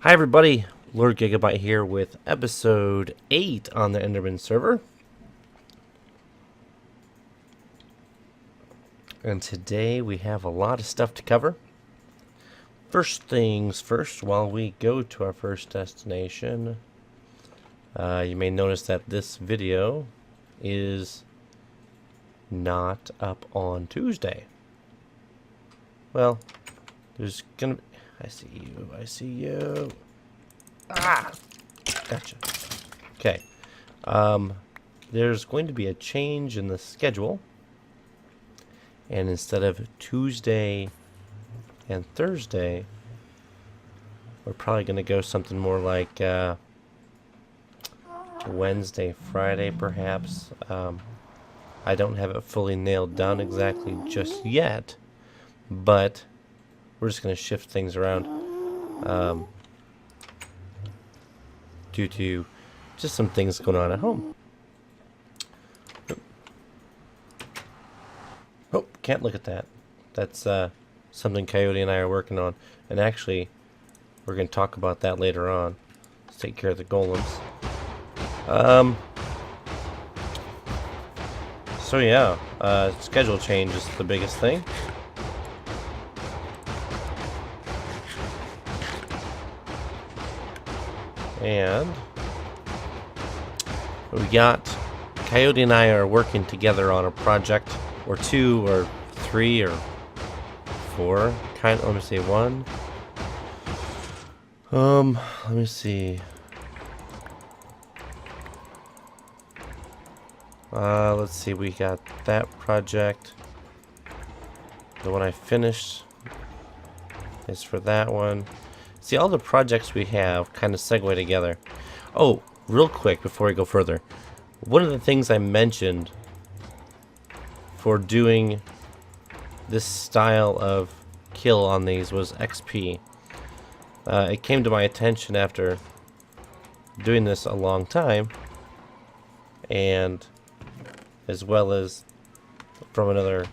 Hi everybody, Lord Gigabyte here with episode 8 on the Enderman server. And today we have a lot of stuff to cover. First things first, while we go to our first destination, you may notice that this video is not up on Tuesday. Well, there's gonna be... I see you. Ah! Gotcha. Okay. There's going to be a change in the schedule. And instead of Tuesday and Thursday, we're probably going to go something more like Wednesday, Friday, perhaps. I don't have it fully nailed down exactly just yet, but we're just going to shift things around due to just some things going on at home. Oh, can't look at that. That's something Coyote and I are working on. And actually, we're going to talk about that later on. Let's take care of the golems. So yeah, schedule change is the biggest thing. And we got Coyote and I are working together on a project, or 2 or 3 or 4. Let me see, 1. Let me see. Let's see. We got that project. The one I finished is for that one. See, all the projects we have kind of segue together. Oh, real quick before we go further. One of the things I mentioned for doing this style of kill on these was XP. It came to my attention after doing this a long time, and as well as from another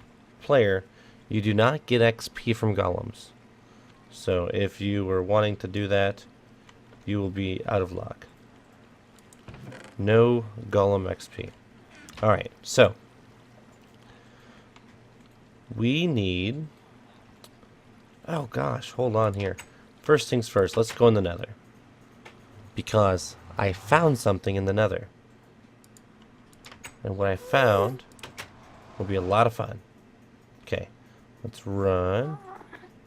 player, you do not get XP from golems. So if you were wanting to do that, you will be out of luck. No golem XP. Alright, so we need... Oh gosh, hold on here. First things first, let's go in the nether. Because I found something in the nether. And what I found will be a lot of fun. Okay, let's run.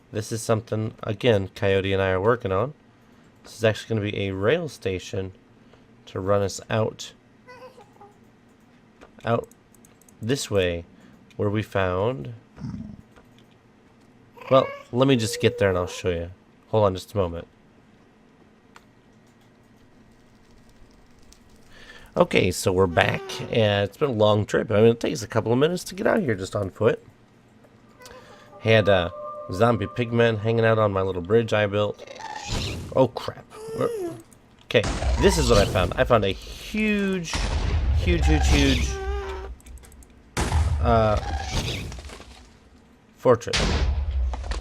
This is something, again, Coyote and I are working on. This is actually going to be a rail station to run us out this way, where we found... Well, let me just get there and I'll show you. Hold on just a moment. Okay, so we're back, and it's been a long trip. I mean, it takes a couple of minutes to get out here just on foot. Had zombie pigmen hanging out on my little bridge I built. Oh crap. Okay, this is what I found. I found a huge fortress.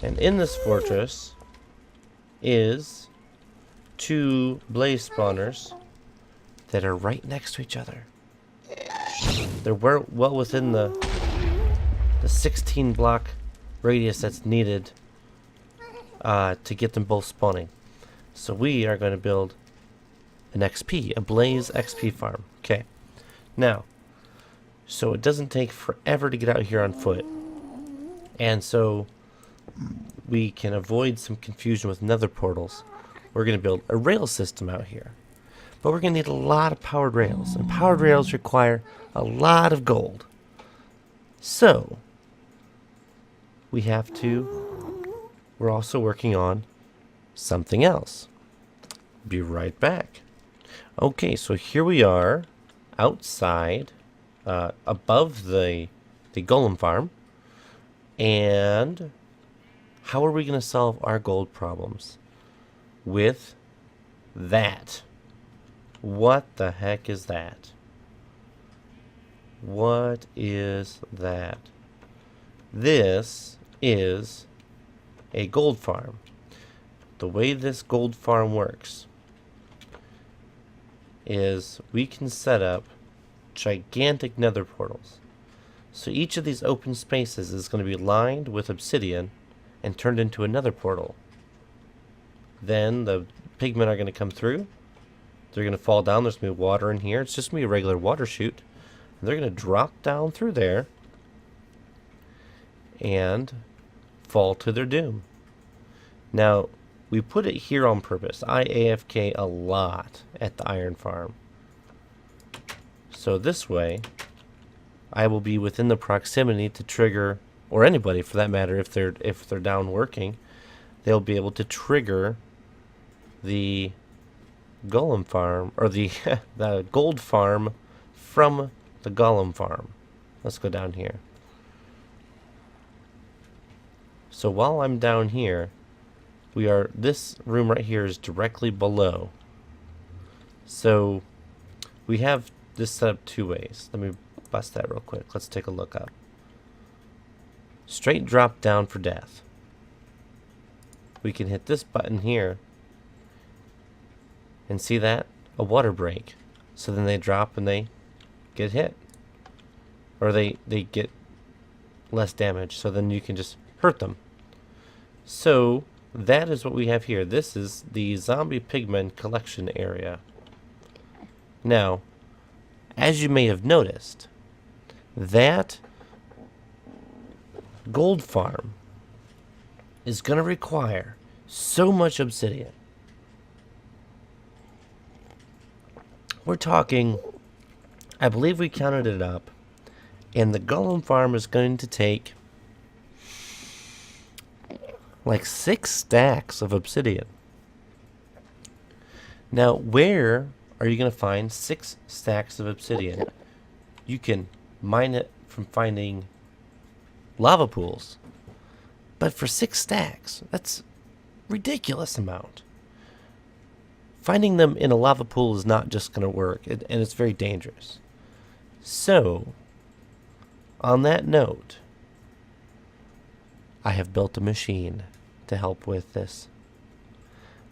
And in this fortress is 2 blaze spawners that are right next to each other. They're well within the 16 block radius that's needed to get them both spawning. So we are going to build an XP, a blaze XP farm. Okay. Now, so it doesn't take forever to get out here on foot. And so we can avoid some confusion with nether portals. We're going to build a rail system out here. But we're going to need a lot of powered rails. And powered rails require a lot of gold. So we're also working on something else. Be right back. Okay, so here we are outside, above the golem farm. And how are we going to solve our gold problems? With that. What the heck is that? What is that? This is a gold farm. the way this gold farm works is we can set up gigantic nether portals. So each of these open spaces is going to be lined with obsidian and turned into another portal. Then the pigmen are going to come through. They're going to fall down. There's going to be water in here. It's just going to be a regular water chute. And they're going to drop down through there and fall to their doom. Now, we put it here on purpose. I AFK a lot at the iron farm. So this way, I will be within the proximity to trigger, or anybody for that matter, if they're down working, they'll be able to trigger the golem farm, or the the gold farm from the golem farm. Let's go down here. So while I'm down here, this room right here is directly below. So we have this set up two ways. Let me bust that real quick. Let's take a look up. Straight drop down for death. We can hit this button here and see that? A water break. So then they drop and they get hit. Or they get less damage. So then you can just hurt them. So that is what we have here. This is the zombie pigmen collection area. Now, as you may have noticed, that gold farm is going to require so much obsidian. We're talking, I believe we counted it up, and the golem farm is going to take like 6 stacks of obsidian. Now, where are you going to find 6 stacks of obsidian? You can mine it from finding lava pools. But for 6 stacks, that's a ridiculous amount. Finding them in a lava pool is not just going to work, and it's very dangerous. So, on that note, I have built a machine to help with this.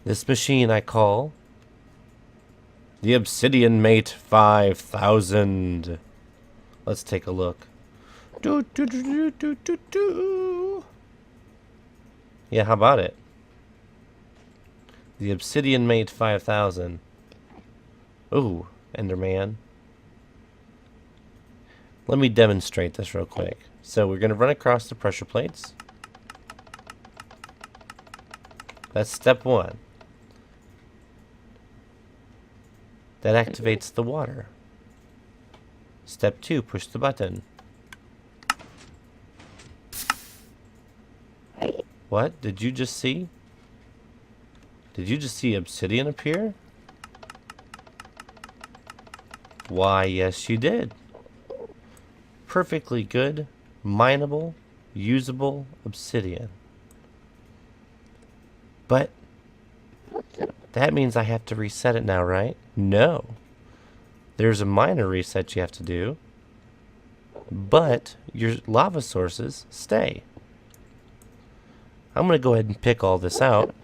This machine I call the ObsidianMate 5000. Let's take a look. Yeah, how about it? The ObsidianMate 5000. Ooh, Enderman. Let me demonstrate this real quick. So we're going to run across the pressure plates. That's step 1. That activates the water. Step 2, push the button. What? Did you just see? Did you just see obsidian appear? Why, yes you did. Perfectly good, mineable, usable obsidian. But that means I have to reset it now, right? No. There's a minor reset you have to do, but your lava sources stay. I'm going to go ahead and pick all this out,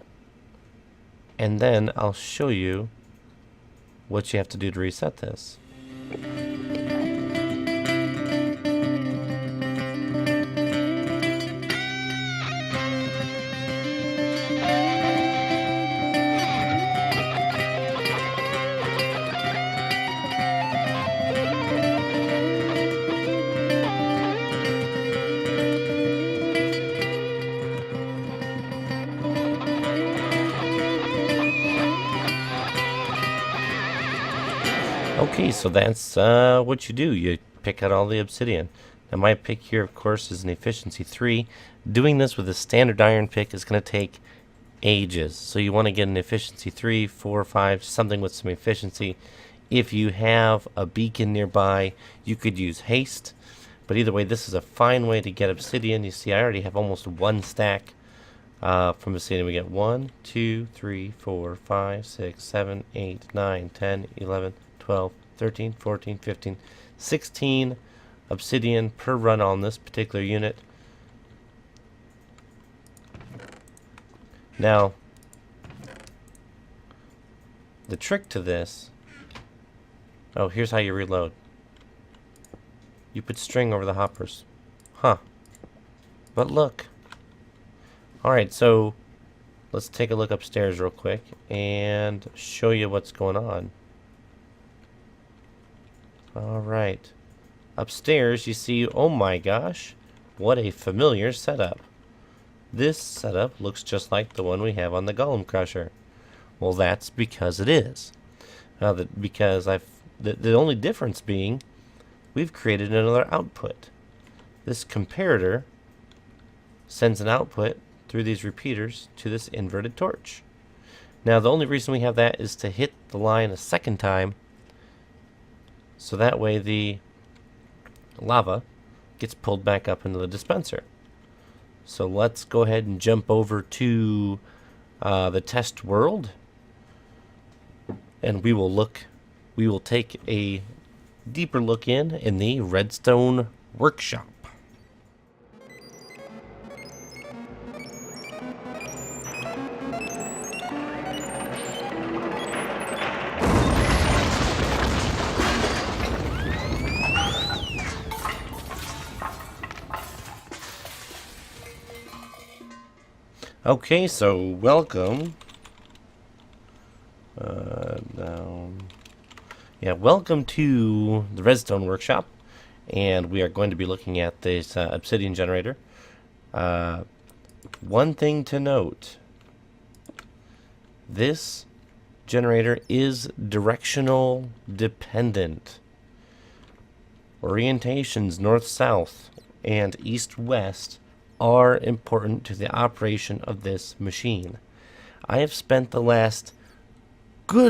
and then I'll show you what you have to do to reset this. Okay, so that's what you do. You pick out all the obsidian. Now my pick here, of course, is an efficiency 3. Doing this with a standard iron pick is going to take ages. So you want to get an efficiency 3, 4, 5, something with some efficiency. If you have a beacon nearby, you could use haste. But either way, this is a fine way to get obsidian. You see, I already have almost 1 stack from obsidian. We get 1, 2, 3, 4, 5, 6, 7, 8, 9, 10, 11, 12, 13, 14, 15, 16 obsidian per run on this particular unit. Now, the trick to this... Oh, here's how you reload. You put string over the hoppers. Huh. But look. Alright, so let's take a look upstairs real quick and show you what's going on. Alright. Upstairs you see, oh my gosh, what a familiar setup. This setup looks just like the one we have on the Golem Crusher. Well, that's because it is. Now the only difference being we've created another output. This comparator sends an output through these repeaters to this inverted torch. Now the only reason we have that is to hit the line a second time, so that way the lava gets pulled back up into the dispenser. So let's go ahead and jump over to the test world, and we will take a deeper look in the redstone workshop. Okay, so welcome. Welcome to the Redstone Workshop, and we are going to be looking at this Obsidian generator. One thing to note: this generator is directional dependent. Orientations north-south and east-west are important to the operation of this machine. I have spent the last I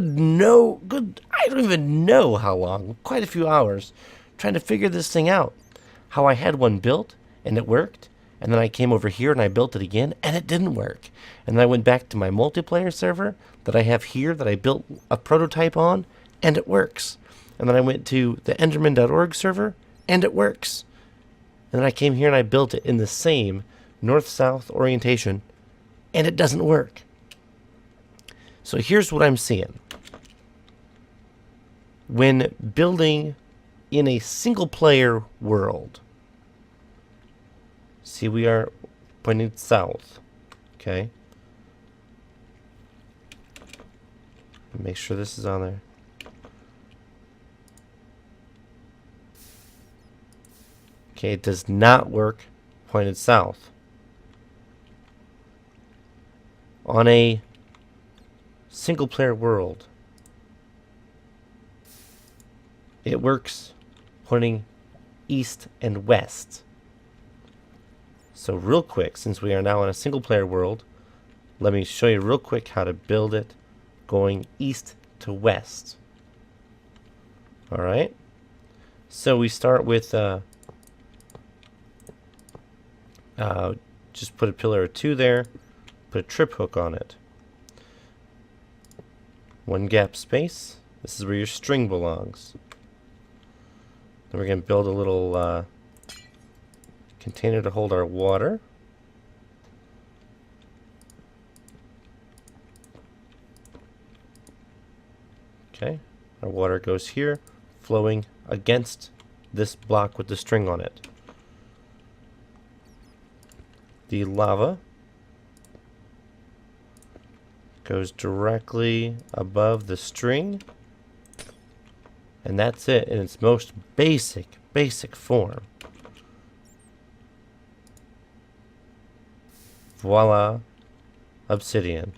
don't even know how long, quite a few hours, trying to figure this thing out. How I had one built and it worked, and then I came over here and I built it again and it didn't work. And then I went back to my multiplayer server that I have here that I built a prototype on, and it works. And then I went to the enderman.org server and it works. And then I came here and I built it in the same north-south orientation, and it doesn't work. So here's what I'm seeing. When building in a single-player world, see, we are pointing south, okay? Make sure this is on there. Okay, it does not work pointed south. On a single player world, it works pointing east and west. So real quick, since we are now in a single player world, let me show you real quick how to build it going east to west. Alright, so we start with just put a pillar or two there, put a trip hook on it. One gap space. This is where your string belongs. Then we're going to build a little container to hold our water. Okay, our water goes here, flowing against this block with the string on it. The lava goes directly above the string, and that's it in its most basic form. Voila, obsidian.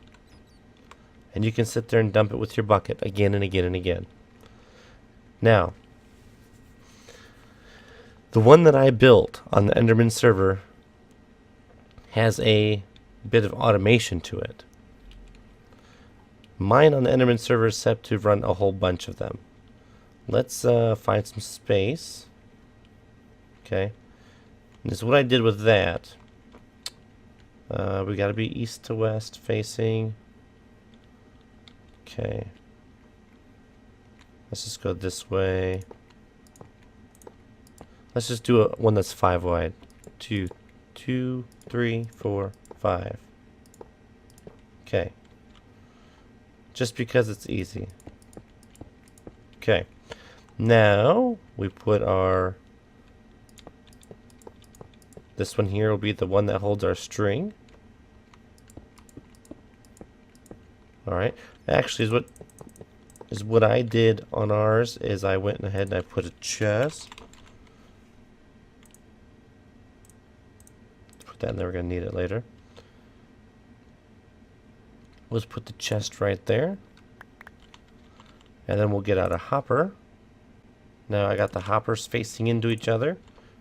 And you can sit there and dump it with your bucket again and again and again. Now, the one that I built on the Enderman server has a bit of automation to it. Mine on the Enderman server is set to run a whole bunch of them. Let's find some space. Okay. And this is what I did with that. We got to be east to west facing. Okay. Let's just go this way. Let's just do one that's 5 wide. 2, 3, 4, 5. Okay. just because it's easy. Okay, now we put our, this one here will be the one that holds our string. Alright, actually is what I did on ours is I went ahead and I put a chest. Put that in there, we're going to need it later. Let's put the chest right there. And then we'll get out a hopper. Now I got the hoppers facing into each other,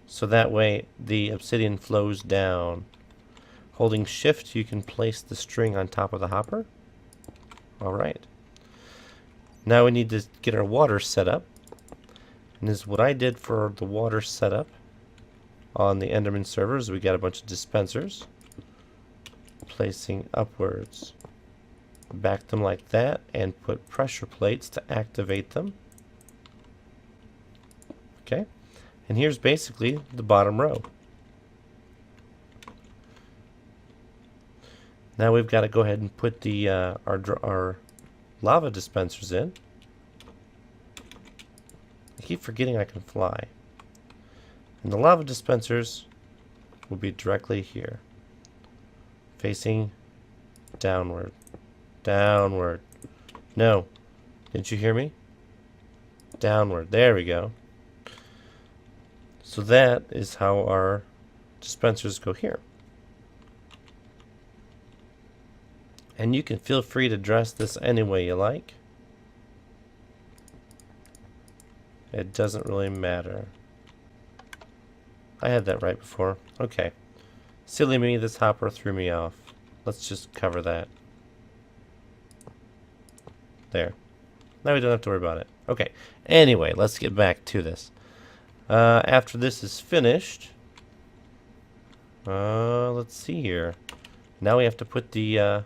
so that way the obsidian flows down. Holding shift, you can place the string on top of the hopper. Alright. Now we need to get our water set up. And this is what I did for the water setup on the Enderman servers. We got a bunch of dispensers. Placing upwards. Back them like that and put pressure plates to activate them. Okay. And here's basically the bottom row. Now we've got to go ahead and put the our lava dispensers in. I keep forgetting I can fly. And the lava dispensers will be directly here, facing downward. Downward. No. Didn't you hear me? Downward. There we go. So that is how our dispensers go here. And you can feel free to dress this any way you like. It doesn't really matter. I had that right before. Okay. Silly me, this hopper threw me off. Let's just cover that. There. Now we don't have to worry about it. Okay. Anyway, let's get back to this. After this is finished, let's see here. Now we have to put the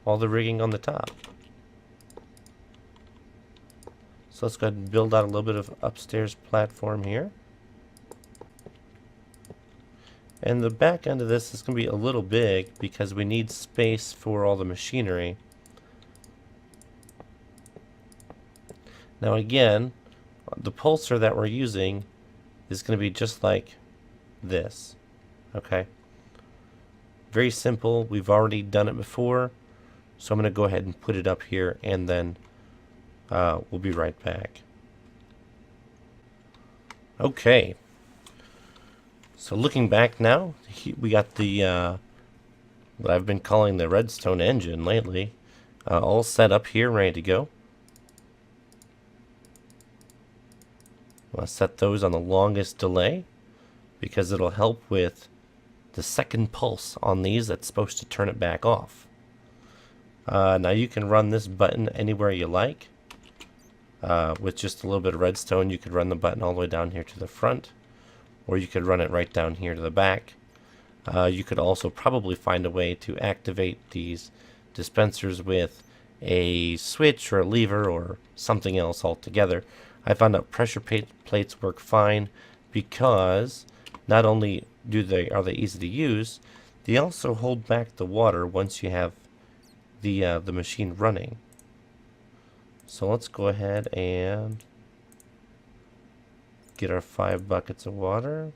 all the rigging on the top. So let's go ahead and build out a little bit of upstairs platform here. And the back end of this is going to be a little big because we need space for all the machinery. Now again, the pulsar that we're using is going to be just like this. Okay? Very simple. We've already done it before. So I'm going to go ahead and put it up here and then we'll be right back. Okay. So looking back now, we got the what I've been calling the redstone engine lately, all set up here, ready to go. I'll set those on the longest delay because it'll help with the second pulse on these that's supposed to turn it back off. Now you can run this button anywhere you like. With just a little bit of redstone, you could run the button all the way down here to the front, or you could run it right down here to the back. You could also probably find a way to activate these dispensers with a switch or a lever or something else altogether. I found out pressure plates work fine because not only are they easy to use, they also hold back the water once you have the machine running. So let's go ahead and get our 5 buckets of water.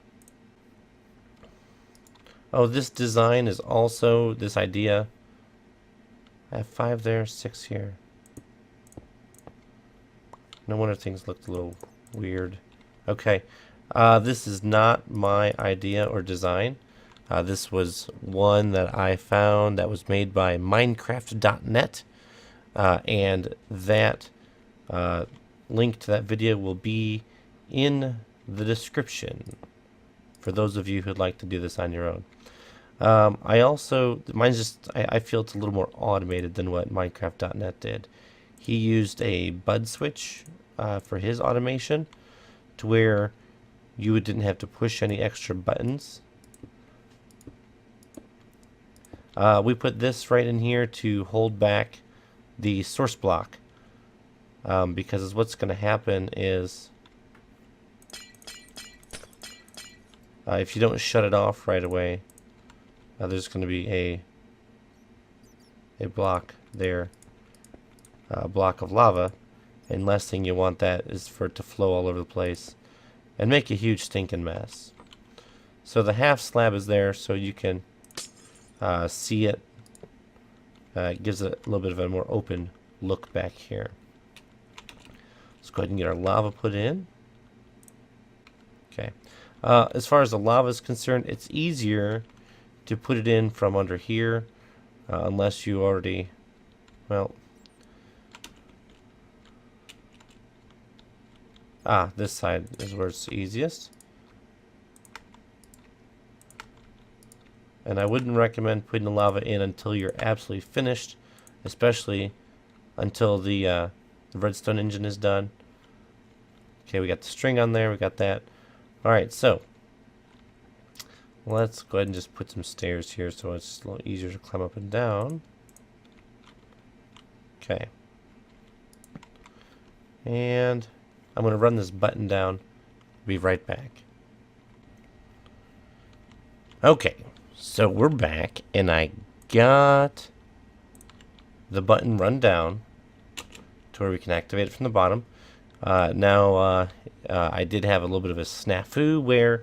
Oh, this design is also this idea. I have 5 there, 6 here. No wonder things looked a little weird. Okay, this is not my idea or design. This was one that I found that was made by MINECRAFTdotNet. And that link to that video will be in the description for those of you who'd like to do this on your own. I feel it's a little more automated than what MINECRAFT.net did. He used a bud switch for his automation to where you didn't have to push any extra buttons. We put this right in here to hold back the source block, because what's going to happen is if you don't shut it off right away, there's going to be a block there, block of lava. And last thing you want that is for it to flow all over the place and make a huge stinking mess. So the half slab is there so you can see it. It gives it a little bit of a more open look back here. Let's go ahead and get our lava put in. Okay. As far as the lava is concerned, it's easier to put it in from under here unless you already, well, this side is where it's easiest. And I wouldn't recommend putting the lava in until you're absolutely finished, especially until the redstone engine is done. Okay, we got the string on there, we got that. Alright, so let's go ahead and just put some stairs here so it's a little easier to climb up and down. Okay. And I'm going to run this button down. Be right back. Okay, so we're back, and I got the button run down to where we can activate it from the bottom. Now, I did have a little bit of a snafu where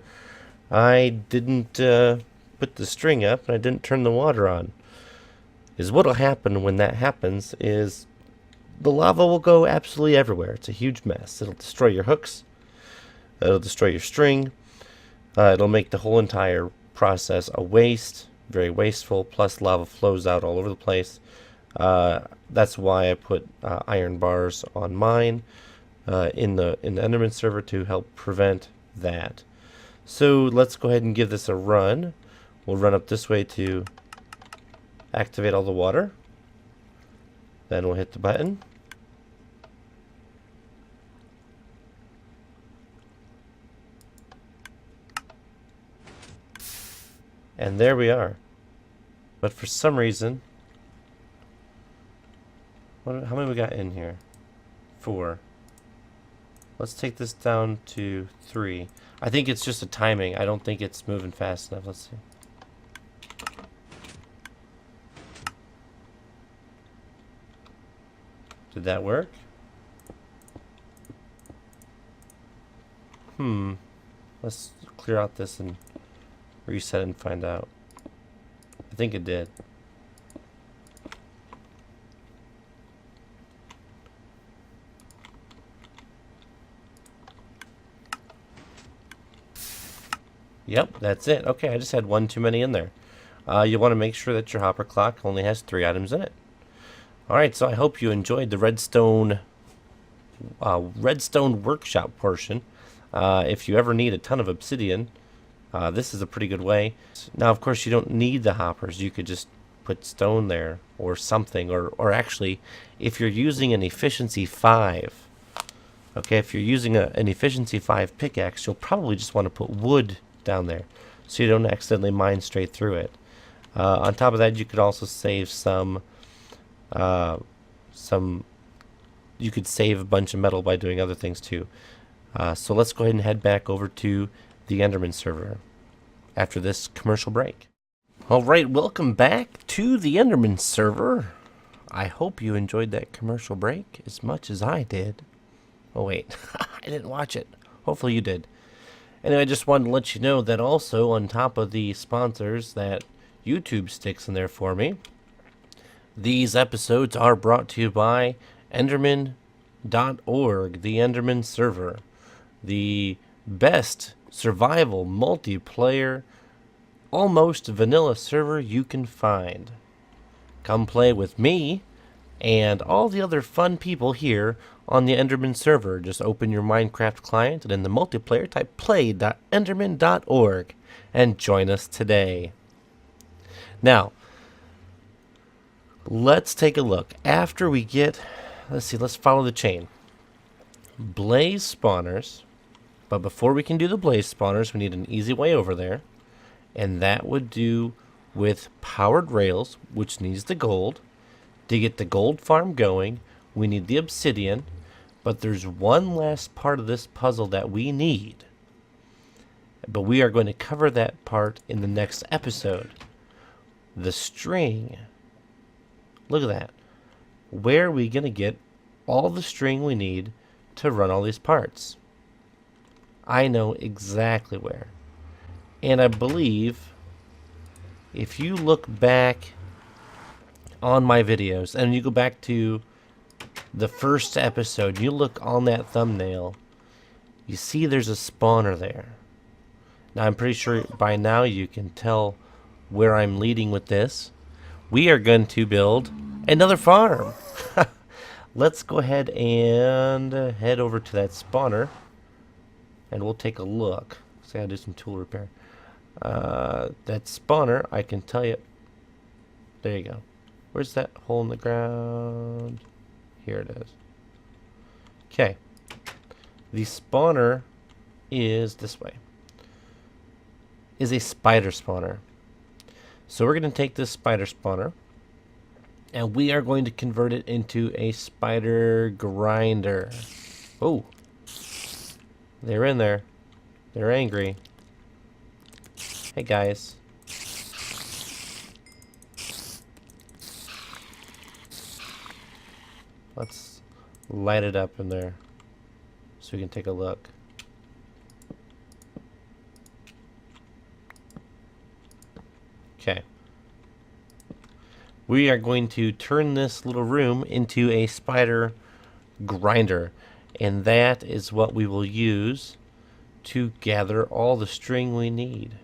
I didn't put the string up and I didn't turn the water on. What'll happen when that happens is the lava will go absolutely everywhere. It's a huge mess. It'll destroy your hooks. It'll destroy your string. It'll make the whole entire process a waste, very wasteful, plus lava flows out all over the place. That's why I put iron bars on mine in the Enderman server to help prevent that. So let's go ahead and give this a run. We'll run up this way to activate all the water. Then we'll hit the button. And there we are. But for some reason, how many we got in here? 4. Let's take this down to 3. I think it's just a timing. I don't think it's moving fast enough. Let's see. Did that work? Let's clear out this and reset and find out. I think it did. Yep, that's it. Okay, I just had one too many in there. You want to make sure that your hopper clock only has 3 items in it. Alright, so I hope you enjoyed the redstone workshop portion. If you ever need a ton of obsidian, this is a pretty good way. Now, of course, you don't need the hoppers. You could just put stone there or something. Or actually, if you're using an efficiency 5, okay, if you're using an efficiency 5 pickaxe, you'll probably just want to put wood down there so you don't accidentally mine straight through it. On top of that, you could also save you could save a bunch of metal by doing other things too. So let's go ahead and head back over to the Enderman server after this commercial break. Alright, welcome back to the Enderman server. I hope you enjoyed that commercial break as much as I did. Oh wait, I didn't watch it. Hopefully you did. Anyway, I just wanted to let you know that also on top of the sponsors that YouTube sticks in there for me, these episodes are brought to you by EnderMan.org, the Enderman server, the best survival multiplayer, almost vanilla server you can find. Come play with me and all the other fun people here on the Enderman server. Just open your Minecraft client and in the multiplayer type play.enderman.org and join us today. Now, let's take a look. After we get, let's follow the chain. Blaze spawners. But before we can do the blaze spawners, we need an easy way over there. And that would do with powered rails, which needs the gold. To get the gold farm going, we need the obsidian. But there's one last part of this puzzle that we need. But we are going to cover that part in the next episode. The string. Look at that. where are we going to get all the string we need to run all these parts? I know exactly where. And I believe if you look back on my videos and you go back to the first episode, you look on that thumbnail, you see there's a spawner there. Now I'm pretty sure by now you can tell where I'm leading with this. We are going to build another farm. Let's go ahead and head over to that spawner and we'll take a look. See, I'll do some tool repair. That spawner, I can tell you. There you go. Where's that hole in the ground? Here it is. Okay. The spawner is this way. Is a spider spawner. So we're going to take this spider spawner and we are going to convert it into a spider grinder. Oh. They're in there. They're angry. Hey guys. Let's light it up in there so we can take a look. Okay. We are going to turn this little room into a spider grinder, and that is what we will use to gather all the string we need.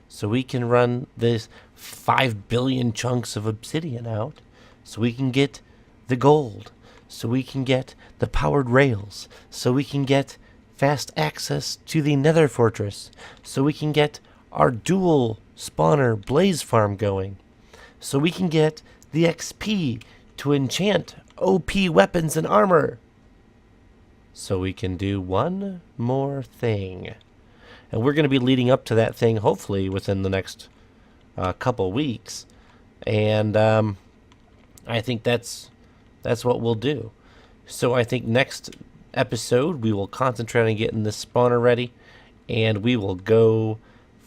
So we can run this 5 billion chunks of obsidian out, so we can get the gold, so we can get the powered rails, so we can get fast access to the nether fortress, so we can get our dual spawner blaze farm going, so we can get the XP to enchant OP weapons and armor, so we can do one more thing. And we're going to be leading up to that thing hopefully within the next couple weeks, and I think that's what we'll do. So I think next episode we will concentrate on getting this spawner ready, and we will go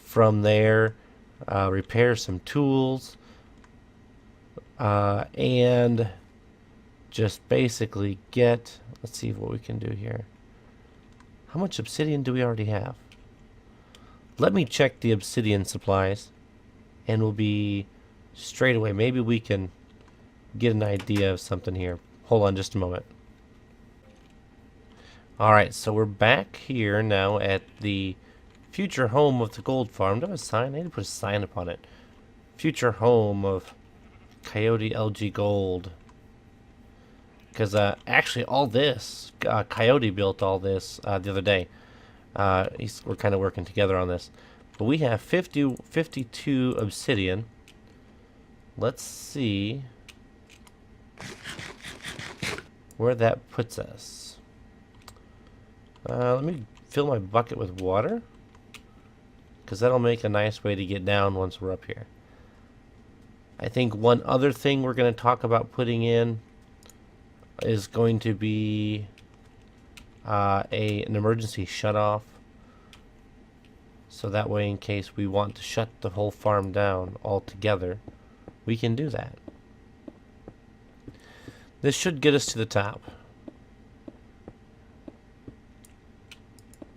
from there, repair some tools, and just basically get, let's see what we can do here. How much obsidian do we already have? Let me check the obsidian supplies, and we'll be straight away. Maybe we can get an idea of something here. Hold on just a moment. Alright, so we're back here now at the future home of the gold farm. Do I have a sign? I need to put a sign upon it. Future home of Coyote LG Gold. Because actually all this, Coyote built all this the other day. We're kind of working together on this. But we have 52 obsidian. Let's see where that puts us. Let me fill my bucket with water, because that'll make a nice way to get down once we're up here. I think one other thing we're going to talk about putting in is going to be an emergency shut-off. So that way, in case we want to shut the whole farm down altogether, we can do that. This should get us to the top.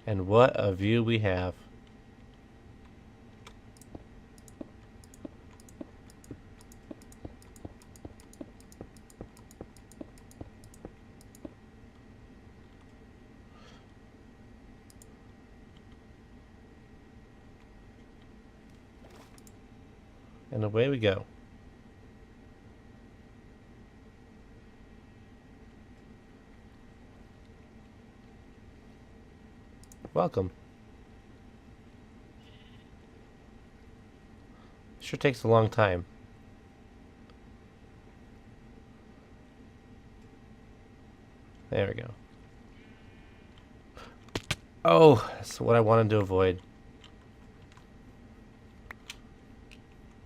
And what a view we have. And away we go. Welcome. Sure takes a long time. There we go. Oh, that's what I wanted to avoid.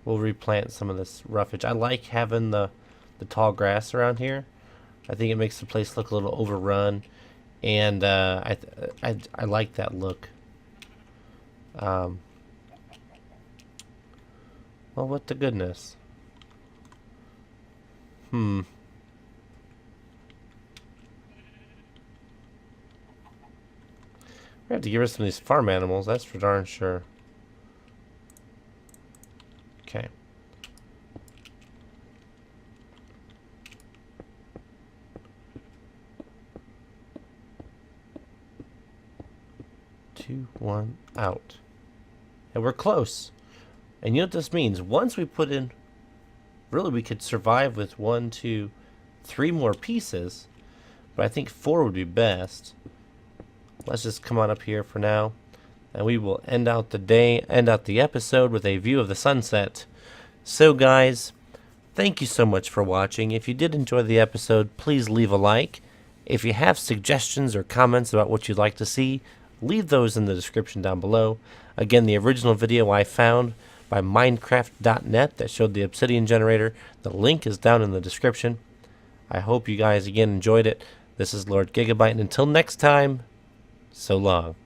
We'll replant some of this roughage. I like having the tall grass around here. I think it makes the place look a little overrun, and I like that look. Well, what the goodness? We have to get rid of some of these farm animals, that's for darn sure. Okay. Two, one, out. And we're close. And you know what this means? Once we put in... Really, we could survive with 1, 2, 3 more pieces. But I think 4 would be best. Let's just come on up here for now. And we will end out the day, end out the episode with a view of the sunset. So guys, thank you so much for watching. If you did enjoy the episode, please leave a like. If you have suggestions or comments about what you'd like to see, leave those in the description down below. Again, the original video I found by MINECRAFTdotNet that showed the Obsidian generator. The link is down in the description. I hope you guys again enjoyed it. This is Lord Gigabyte, and until next time, so long.